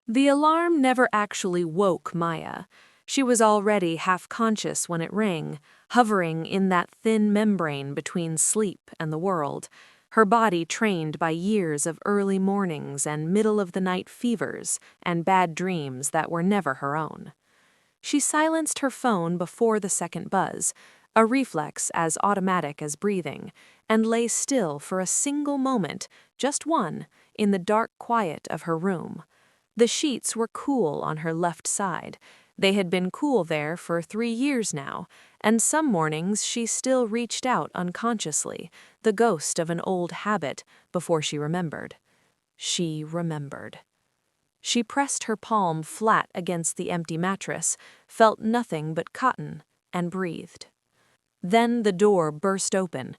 The alarm never actually woke Maya. She was already half-conscious when it rang, hovering in that thin membrane between sleep and the world, her body trained by years of early mornings and middle-of-the-night fevers and bad dreams that were never her own. She silenced her phone before the second buzz, a reflex as automatic as breathing, and lay still for a single moment, just one, in the dark quiet of her room. The sheets were cool on her left side. They had been cool there for 3 years now, and some mornings she still reached out unconsciously, the ghost of an old habit, before she remembered. She remembered. She pressed her palm flat against the empty mattress, felt nothing but cotton, and breathed. Then the door burst open.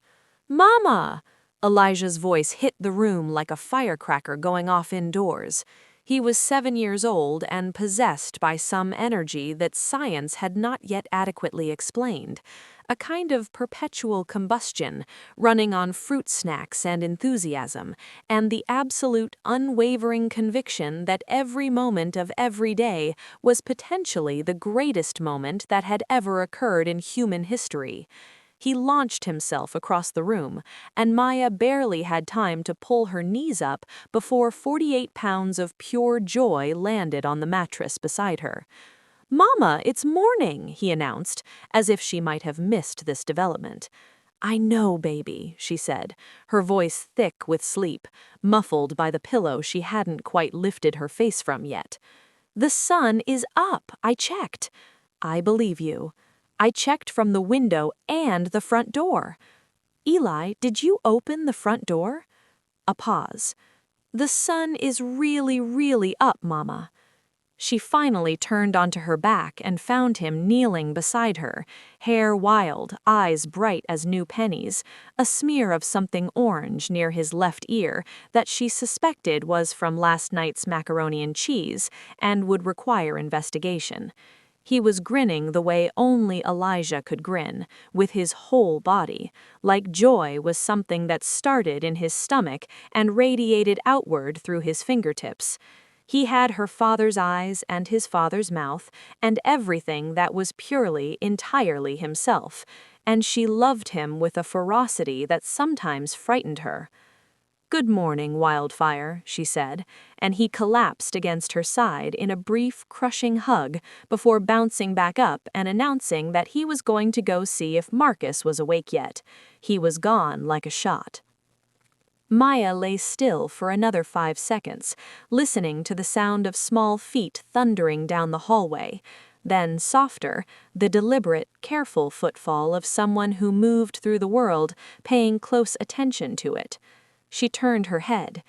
"Mama!" Elijah's voice hit the room like a firecracker going off indoors. He was 7 years old and possessed by some energy that science had not yet adequately explained, a kind of perpetual combustion running on fruit snacks and enthusiasm, and the absolute unwavering conviction that every moment of every day was potentially the greatest moment that had ever occurred in human history. He launched himself across the room, and Maya barely had time to pull her knees up before 48 pounds of pure joy landed on the mattress beside her. "Mama, it's morning," he announced, as if she might have missed this development. "I know, baby," she said, her voice thick with sleep, muffled by the pillow she hadn't quite lifted her face from yet. "The sun is up, I checked." "I believe you. I checked from the window and the front door." "Eli, did you open the front door?" A pause. "The sun is really, really up, Mama." She finally turned onto her back and found him kneeling beside her, hair wild, eyes bright as new pennies, a smear of something orange near his left ear that she suspected was from last night's macaroni and cheese and would require investigation. He was grinning the way only Elijah could grin, with his whole body, like joy was something that started in his stomach and radiated outward through his fingertips. He had her father's eyes and his father's mouth, and everything that was purely, entirely himself, and she loved him with a ferocity that sometimes frightened her. "Good morning, Wildfire," she said, and he collapsed against her side in a brief, crushing hug before bouncing back up and announcing that he was going to go see if Marcus was awake yet. He was gone like a shot. Maya lay still for another 5 seconds, listening to the sound of small feet thundering down the hallway. Then, softer, the deliberate, careful footfall of someone who moved through the world, paying close attention to it. She turned her head.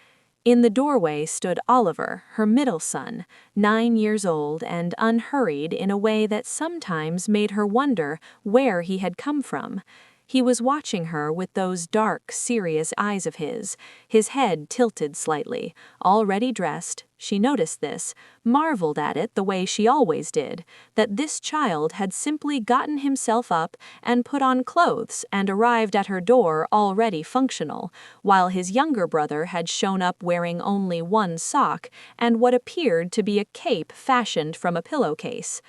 In the doorway stood Oliver, her middle son, 9 years old and unhurried in a way that sometimes made her wonder where he had come from. He was watching her with those dark, serious eyes of his head tilted slightly, already dressed. She noticed this, marveled at it the way she always did, that this child had simply gotten himself up and put on clothes and arrived at her door already functional, while his younger brother had shown up wearing only one sock and what appeared to be a cape fashioned from a pillowcase.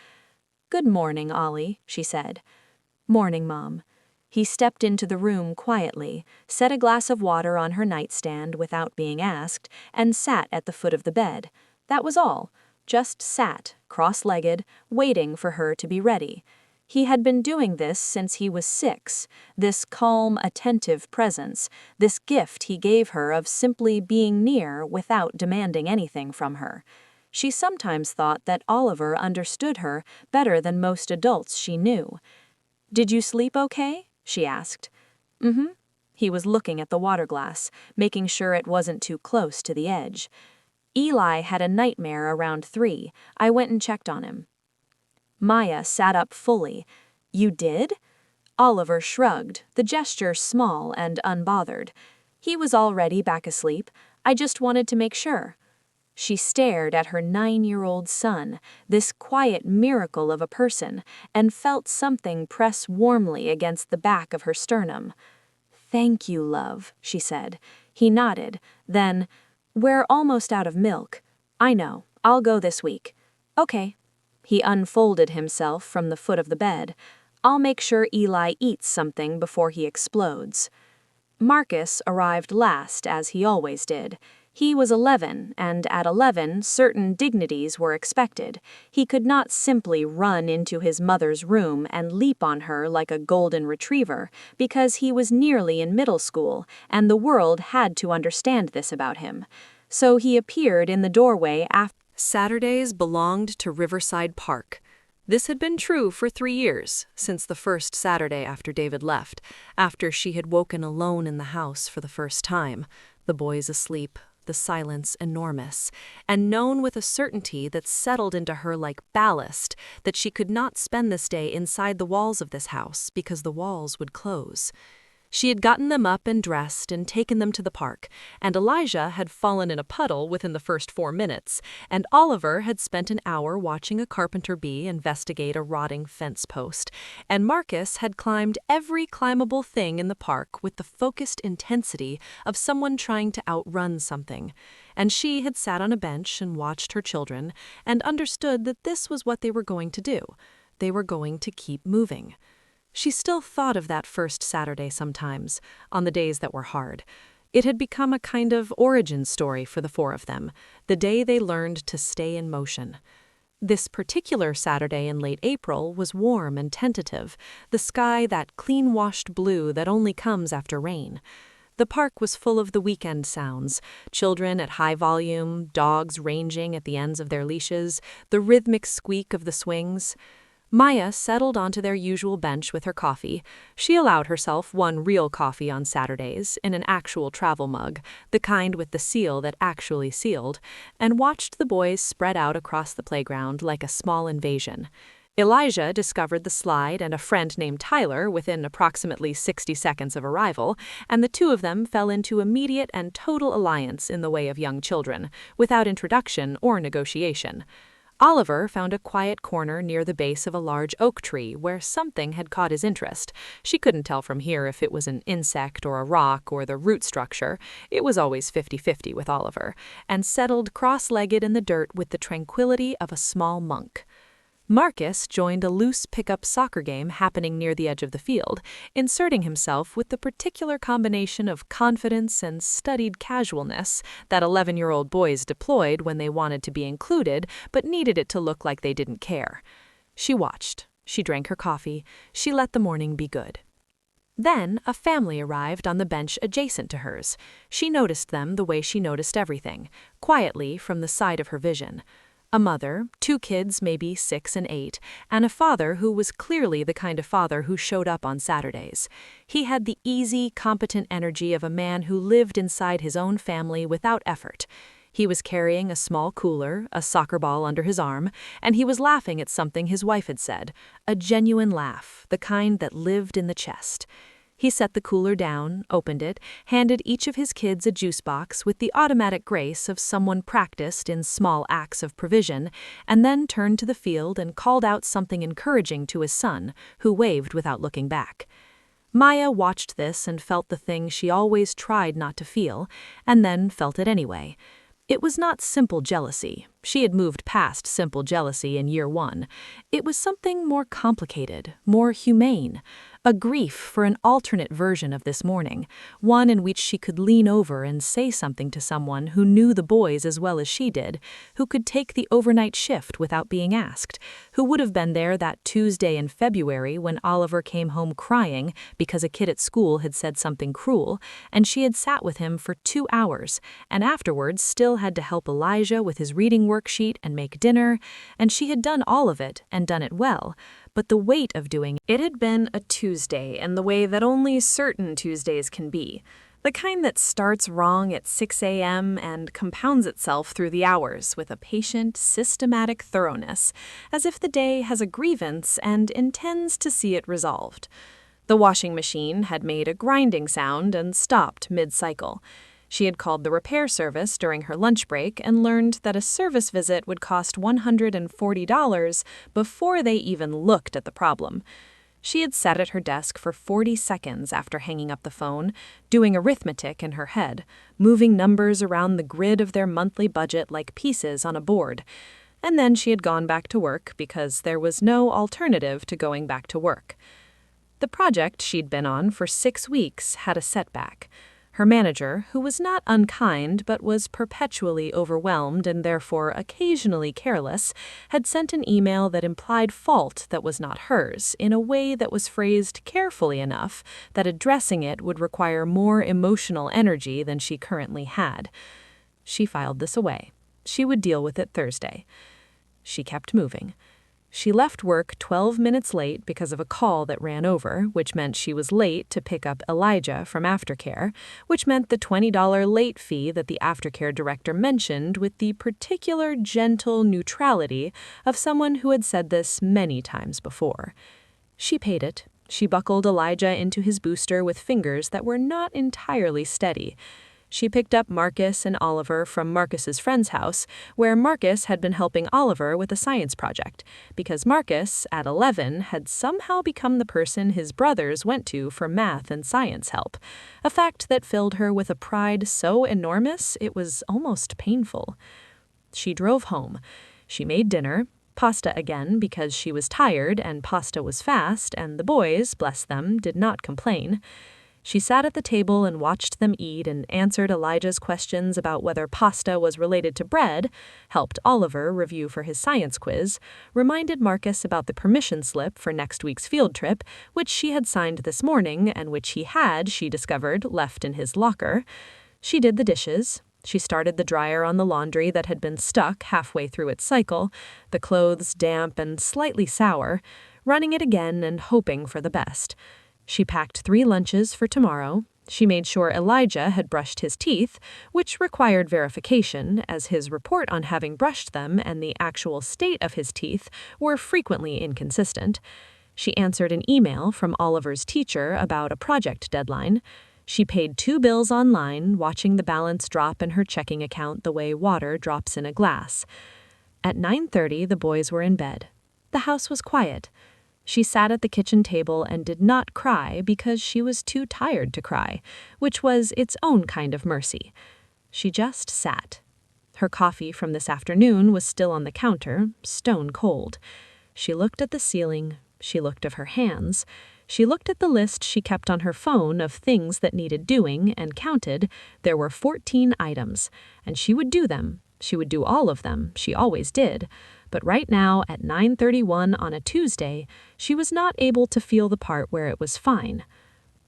"Good morning, Ollie," she said. "Morning, Mom." He stepped into the room quietly, set a glass of water on her nightstand without being asked, and sat at the foot of the bed. That was all. Just sat, cross-legged, waiting for her to be ready. He had been doing this since he was 6, this calm, attentive presence, this gift he gave her of simply being near without demanding anything from her. She sometimes thought that Oliver understood her better than most adults she knew. "Did you sleep okay?" she asked. "Mm-hmm." He was looking at the water glass, making sure it wasn't too close to the edge. "Eli had a nightmare around 3. I went and checked on him." Maya sat up fully. "You did?" Oliver shrugged, the gesture small and unbothered. "He was already back asleep. I just wanted to make sure." She stared at her 9-year-old son, this quiet miracle of a person, and felt something press warmly against the back of her sternum. "Thank you, love," she said. He nodded. Then, "We're almost out of milk." "I know. I'll go this week. Okay. He unfolded himself from the foot of the bed. I'll make sure Eli eats something before he explodes. Marcus arrived last, as he always did. He was 11, and at 11, certain dignities were expected. He could not simply run into his mother's room and leap on her like a golden retriever, because he was nearly in middle school, and the world had to understand this about him. So he appeared in the doorway after. Saturdays belonged to Riverside Park. This had been true for 3 years, since the first Saturday after David left, after she had woken alone in the house for the first time, the boys asleep, the silence enormous, and known with a certainty that settled into her like ballast that she could not spend this day inside the walls of this house because the walls would close. She had gotten them up and dressed and taken them to the park, and Elijah had fallen in a puddle within the first 4 minutes, and Oliver had spent an hour watching a carpenter bee investigate a rotting fence post, and Marcus had climbed every climbable thing in the park with the focused intensity of someone trying to outrun something, and she had sat on a bench and watched her children and understood that this was what they were going to do. They were going to keep moving. She still thought of that first Saturday sometimes, on the days that were hard. It had become a kind of origin story for the 4 of them, the day they learned to stay in motion. This particular Saturday in late April was warm and tentative, the sky that clean-washed blue that only comes after rain. The park was full of the weekend sounds, children at high volume, dogs ranging at the ends of their leashes, the rhythmic squeak of the swings. Maya settled onto their usual bench with her coffee. She allowed herself one real coffee on Saturdays, in an actual travel mug, the kind with the seal that actually sealed, and watched the boys spread out across the playground like a small invasion. Elijah discovered the slide and a friend named Tyler within approximately 60 seconds of arrival, and the 2 of them fell into immediate and total alliance in the way of young children, without introduction or negotiation. Oliver found a quiet corner near the base of a large oak tree where something had caught his interest. She couldn't tell from here if it was an insect or a rock or the root structure. It was always 50-50 with Oliver, and settled cross-legged in the dirt with the tranquility of a small monk. Marcus joined a loose pickup soccer game happening near the edge of the field, inserting himself with the particular combination of confidence and studied casualness that 11-year-old boys deployed when they wanted to be included but needed it to look like they didn't care. She watched. She drank her coffee. She let the morning be good. Then a family arrived on the bench adjacent to hers. She noticed them the way she noticed everything, quietly from the side of her vision. A mother, 2 kids maybe 6 and 8, and a father who was clearly the kind of father who showed up on Saturdays. He had the easy, competent energy of a man who lived inside his own family without effort. He was carrying a small cooler, a soccer ball under his arm, and he was laughing at something his wife had said, a genuine laugh, the kind that lived in the chest. He set the cooler down, opened it, handed each of his kids a juice box with the automatic grace of someone practiced in small acts of provision, and then turned to the field and called out something encouraging to his son, who waved without looking back. Maya watched this and felt the thing she always tried not to feel, and then felt it anyway. It was not simple jealousy. She had moved past simple jealousy in year 1. It was something more complicated, more humane. A grief for an alternate version of this morning, one in which she could lean over and say something to someone who knew the boys as well as she did, who could take the overnight shift without being asked, who would have been there that Tuesday in February when Oliver came home crying because a kid at school had said something cruel, and she had sat with him for 2 hours, and afterwards still had to help Elijah with his reading worksheet and make dinner, and she had done all of it and done it well. But the weight of doing it had been a Tuesday in the way that only certain Tuesdays can be, the kind that starts wrong at 6 a.m. and compounds itself through the hours with a patient, systematic thoroughness, as if the day has a grievance and intends to see it resolved. The washing machine had made a grinding sound and stopped mid-cycle. She had called the repair service during her lunch break and learned that a service visit would cost $140 before they even looked at the problem. She had sat at her desk for 40 seconds after hanging up the phone, doing arithmetic in her head, moving numbers around the grid of their monthly budget like pieces on a board. And then she had gone back to work because there was no alternative to going back to work. The project she'd been on for 6 weeks had a setback. Her manager, who was not unkind but was perpetually overwhelmed and therefore occasionally careless, had sent an email that implied fault that was not hers in a way that was phrased carefully enough that addressing it would require more emotional energy than she currently had. She filed this away. She would deal with it Thursday. She kept moving. She left work 12 minutes late because of a call that ran over, which meant she was late to pick up Elijah from aftercare, which meant the $20 late fee that the aftercare director mentioned with the particular gentle neutrality of someone who had said this many times before. She paid it. She buckled Elijah into his booster with fingers that were not entirely steady. She picked up Marcus and Oliver from Marcus's friend's house, where Marcus had been helping Oliver with a science project, because Marcus, at 11, had somehow become the person his brothers went to for math and science help, a fact that filled her with a pride so enormous it was almost painful. She drove home. She made dinner, pasta again because she was tired and pasta was fast, and the boys, bless them, did not complain. She sat at the table and watched them eat and answered Elijah's questions about whether pasta was related to bread, helped Oliver review for his science quiz, reminded Marcus about the permission slip for next week's field trip, which she had signed this morning and which he had, she discovered, left in his locker. She did the dishes. She started the dryer on the laundry that had been stuck halfway through its cycle, the clothes damp and slightly sour, running it again and hoping for the best. She packed 3 lunches for tomorrow. She made sure Elijah had brushed his teeth, which required verification, as his report on having brushed them and the actual state of his teeth were frequently inconsistent. She answered an email from Oliver's teacher about a project deadline. She paid 2 bills online, watching the balance drop in her checking account the way water drops in a glass. At 9:30, the boys were in bed. The house was quiet. She sat at the kitchen table and did not cry because she was too tired to cry, which was its own kind of mercy. She just sat. Her coffee from this afternoon was still on the counter, stone cold. She looked at the ceiling. She looked at her hands. She looked at the list she kept on her phone of things that needed doing and counted. There were 14 items, and she would do them. She would do all of them. She always did. But right now, at 9:31 on a Tuesday, she was not able to feel the part where it was fine.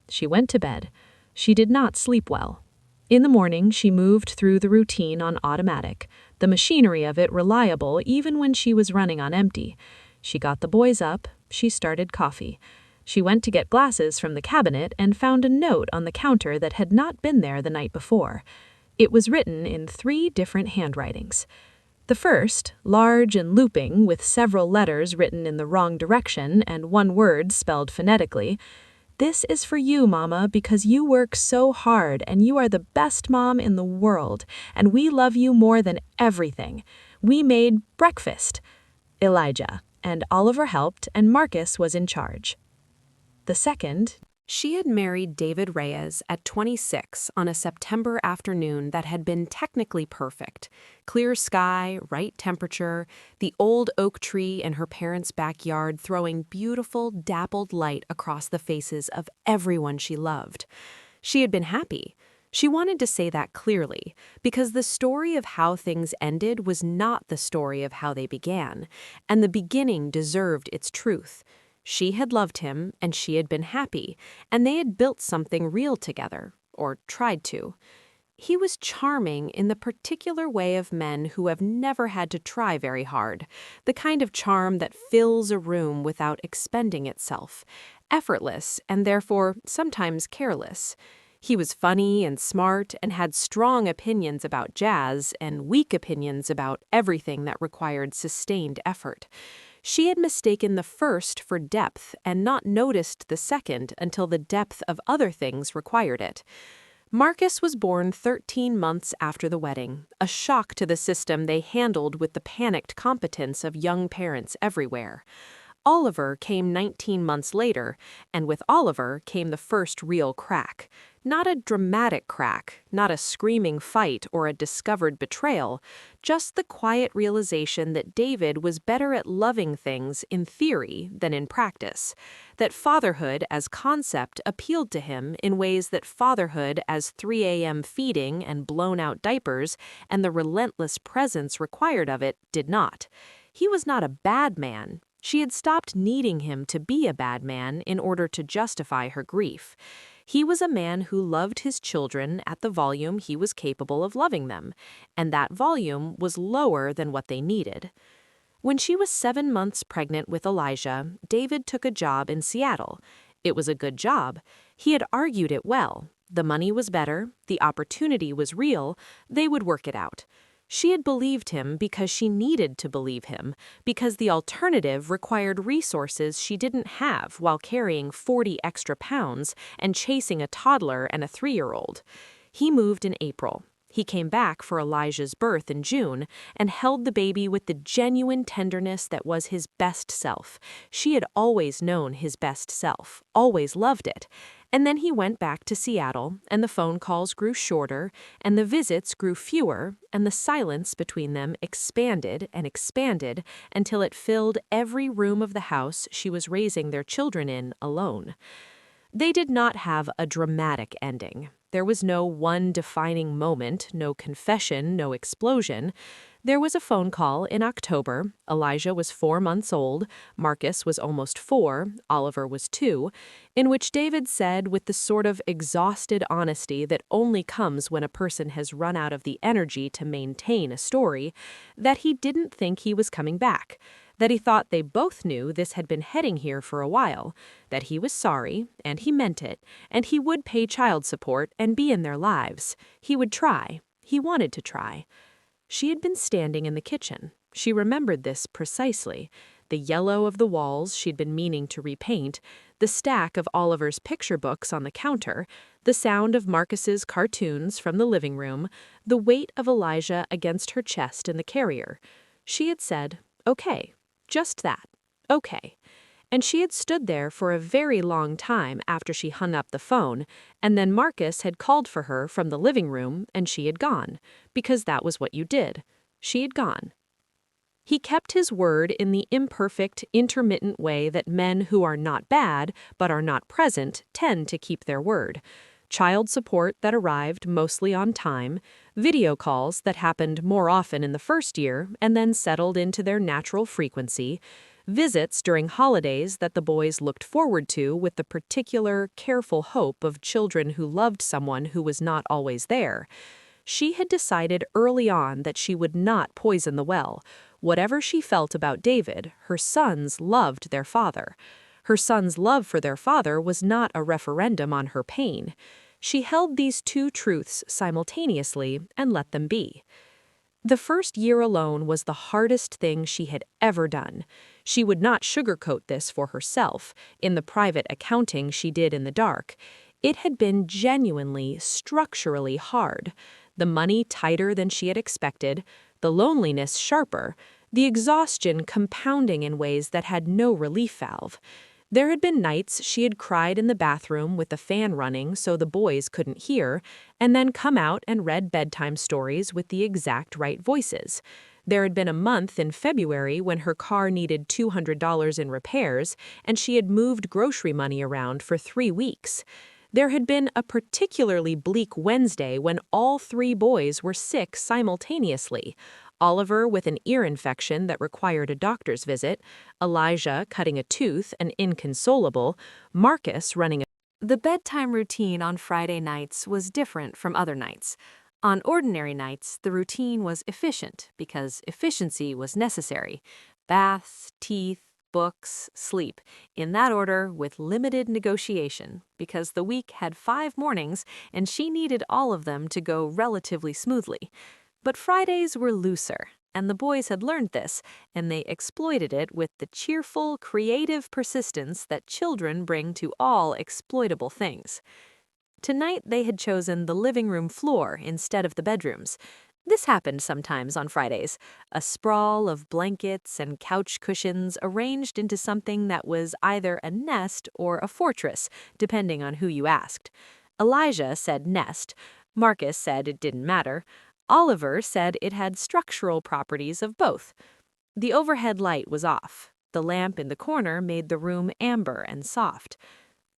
She went to bed. She did not sleep well. In the morning, she moved through the routine on automatic, the machinery of it reliable even when she was running on empty. She got the boys up. She started coffee. She went to get glasses from the cabinet and found a note on the counter that had not been there the night before. It was written in 3 different handwritings. The first, large and looping, with several letters written in the wrong direction and one word spelled phonetically. "This is for you, Mama, because you work so hard and you are the best mom in the world, and we love you more than everything. We made breakfast. Elijah." And Oliver helped, and Marcus was in charge. The second, she had married David Reyes at 26 on a September afternoon that had been technically perfect. Clear sky, right temperature, the old oak tree in her parents' backyard throwing beautiful, dappled light across the faces of everyone she loved. She had been happy. She wanted to say that clearly, because the story of how things ended was not the story of how they began, and the beginning deserved its truth. She had loved him, and she had been happy, and they had built something real together, or tried to. He was charming in the particular way of men who have never had to try very hard, the kind of charm that fills a room without expending itself, effortless and therefore sometimes careless. He was funny and smart and had strong opinions about jazz and weak opinions about everything that required sustained effort. She had mistaken the first for depth and not noticed the second until the depth of other things required it. Marcus was born 13 months after the wedding, a shock to the system they handled with the panicked competence of young parents everywhere. Oliver came 19 months later, and with Oliver came the first real crack. Not a dramatic crack, not a screaming fight or a discovered betrayal, just the quiet realization that David was better at loving things in theory than in practice, that fatherhood as concept appealed to him in ways that fatherhood as 3 a.m. feeding and blown-out diapers and the relentless presence required of it did not. He was not a bad man. She had stopped needing him to be a bad man in order to justify her grief. He was a man who loved his children at the volume he was capable of loving them, and that volume was lower than what they needed. When she was 7 months pregnant with Elijah, David took a job in Seattle. It was a good job. He had argued it well. The money was better, the opportunity was real, they would work it out. She had believed him because she needed to believe him, because the alternative required resources she didn't have while carrying 40 extra pounds and chasing a toddler and a 3-year-old. He moved in April. He came back for Elijah's birth in June and held the baby with the genuine tenderness that was his best self. She had always known his best self, always loved it. And then he went back to Seattle, and the phone calls grew shorter, and the visits grew fewer, and the silence between them expanded and expanded until it filled every room of the house she was raising their children in alone. They did not have a dramatic ending. There was no one defining moment, no confession, no explosion. There was a phone call in October. Elijah was 4 months old, Marcus was almost 4, Oliver was 2, in which David said with the sort of exhausted honesty that only comes when a person has run out of the energy to maintain a story, that he didn't think he was coming back, that he thought they both knew this had been heading here for a while, that he was sorry, and he meant it, and he would pay child support and be in their lives. He would try. He wanted to try. She had been standing in the kitchen. She remembered this precisely. The yellow of the walls she'd been meaning to repaint, the stack of Oliver's picture books on the counter, the sound of Marcus's cartoons from the living room, the weight of Elijah against her chest in the carrier. She had said, "Okay, just that, okay." And she had stood there for a very long time after she hung up the phone, and then Marcus had called for her from the living room, and she had gone, because that was what you did. She had gone. He kept his word in the imperfect, intermittent way that men who are not bad, but are not present, tend to keep their word. Child support that arrived mostly on time, video calls that happened more often in the first year and then settled into their natural frequency, visits during holidays that the boys looked forward to with the particular, careful hope of children who loved someone who was not always there. She had decided early on that she would not poison the well. Whatever she felt about David, her sons loved their father. Her sons' love for their father was not a referendum on her pain. She held these two truths simultaneously and let them be. The first year alone was the hardest thing she had ever done. She would not sugarcoat this for herself, in the private accounting she did in the dark. It had been genuinely, structurally hard. The money tighter than she had expected, the loneliness sharper, the exhaustion compounding in ways that had no relief valve. There had been nights she had cried in the bathroom with the fan running so the boys couldn't hear, and then come out and read bedtime stories with the exact right voices. There had been a month in February when her car needed $200 in repairs, and she had moved grocery money around for 3 weeks. There had been a particularly bleak Wednesday when all 3 boys were sick simultaneously. Oliver with an ear infection that required a doctor's visit, Elijah cutting a tooth and inconsolable, Marcus running a... The bedtime routine on Friday nights was different from other nights. On ordinary nights, the routine was efficient because efficiency was necessary. Baths, teeth, books, sleep, in that order with limited negotiation, because the week had 5 mornings and she needed all of them to go relatively smoothly. But Fridays were looser, and the boys had learned this, and they exploited it with the cheerful, creative persistence that children bring to all exploitable things. Tonight they had chosen the living room floor instead of the bedrooms. This happened sometimes on Fridays, a sprawl of blankets and couch cushions arranged into something that was either a nest or a fortress, depending on who you asked. Elijah said nest, Marcus said it didn't matter, Oliver said it had structural properties of both. The overhead light was off. The lamp in the corner made the room amber and soft.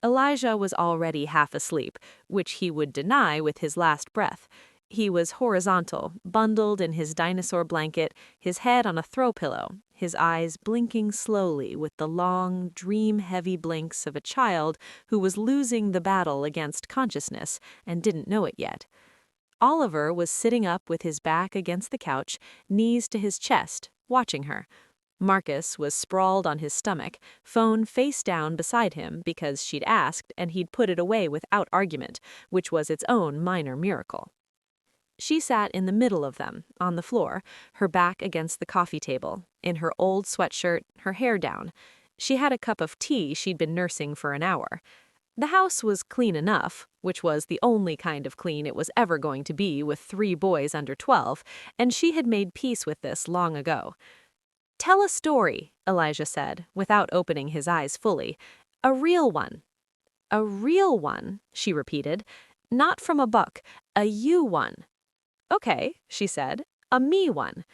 Elijah was already half asleep, which he would deny with his last breath. He was horizontal, bundled in his dinosaur blanket, his head on a throw pillow, his eyes blinking slowly with the long, dream-heavy blinks of a child who was losing the battle against consciousness and didn't know it yet. Oliver was sitting up with his back against the couch, knees to his chest, watching her. Marcus was sprawled on his stomach, phone face down beside him because she'd asked and he'd put it away without argument, which was its own minor miracle. She sat in the middle of them, on the floor, her back against the coffee table, in her old sweatshirt, her hair down. She had a cup of tea she'd been nursing for an hour. The house was clean enough, which was the only kind of clean it was ever going to be with 3 boys under 12, and she had made peace with this long ago. "Tell a story," Elijah said, without opening his eyes fully. "A real one." "A real one," she repeated. "Not from a book, a you one." "Okay," she said, "a me one."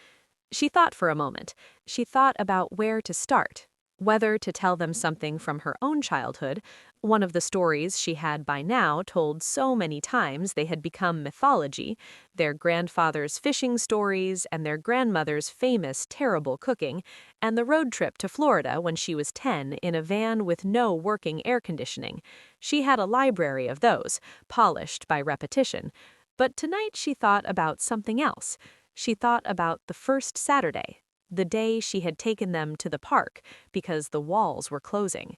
She thought for a moment. She thought about where to start, whether to tell them something from her own childhood, one of the stories she had by now told so many times they had become mythology, their grandfather's fishing stories and their grandmother's famous terrible cooking, and the road trip to Florida when she was 10 in a van with no working air conditioning. She had a library of those, polished by repetition. But tonight she thought about something else. She thought about the first Saturday, the day she had taken them to the park because the walls were closing.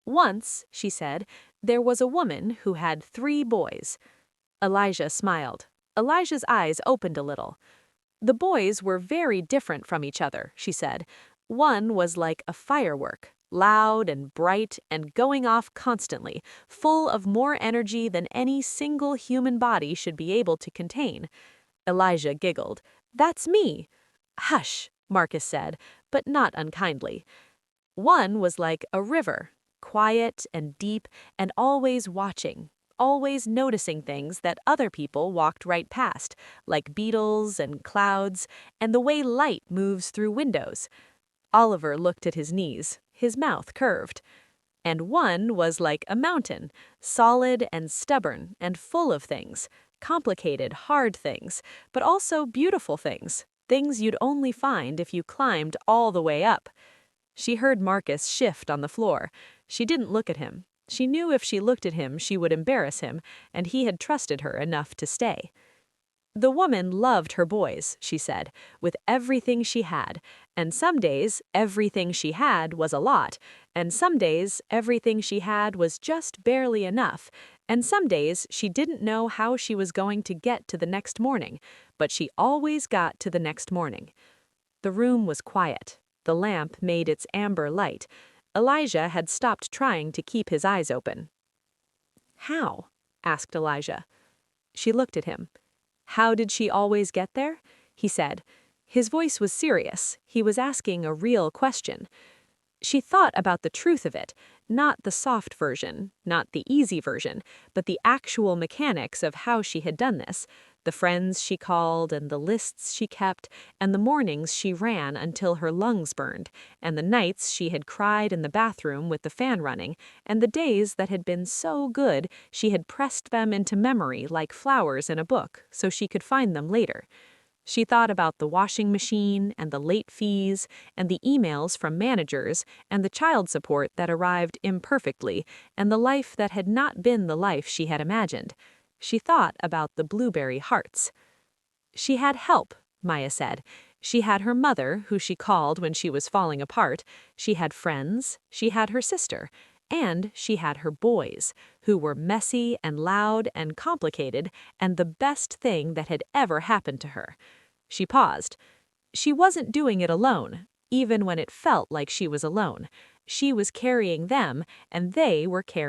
"Once," she said, "there was a woman who had 3 boys." Elijah smiled. Elijah's eyes opened a little. "The boys were very different from each other," she said. "One was like a firework, loud and bright and going off constantly, full of more energy than any single human body should be able to contain." Elijah giggled. "That's me." "Hush," Marcus said, but not unkindly. "One was like a river, quiet and deep and always watching, always noticing things that other people walked right past, like beetles and clouds, and the way light moves through windows." Oliver looked at his knees, his mouth curved. "And one was like a mountain, solid and stubborn and full of things, complicated, hard things, but also beautiful things, things you'd only find if you climbed all the way up." She heard Marcus shift on the floor. She didn't look at him. She knew if she looked at him she would embarrass him, and he had trusted her enough to stay. "The woman loved her boys," she said, "with everything she had, and some days everything she had was a lot, and some days everything she had was just barely enough, and some days she didn't know how she was going to get to the next morning, but she always got to the next morning." The room was quiet. The lamp made its amber light. Elijah had stopped trying to keep his eyes open. "How?" asked Elijah. She looked at him. "How did she always get there?" he said. His voice was serious. He was asking a real question. She thought about the truth of it, not the soft version, not the easy version, but the actual mechanics of how she had done this, the friends she called and the lists she kept, and the mornings she ran until her lungs burned, and the nights she had cried in the bathroom with the fan running, and the days that had been so good she had pressed them into memory like flowers in a book so she could find them later. She thought about the washing machine and the late fees and the emails from managers and the child support that arrived imperfectly and the life that had not been the life she had imagined. She thought about the blueberry hearts. She had help, Maya said. She had her mother, who she called when she was falling apart. She had friends. She had her sister. And she had her boys, who were messy and loud and complicated and the best thing that had ever happened to her. She paused. She wasn't doing it alone, even when it felt like she was alone. She was carrying them, and they were carrying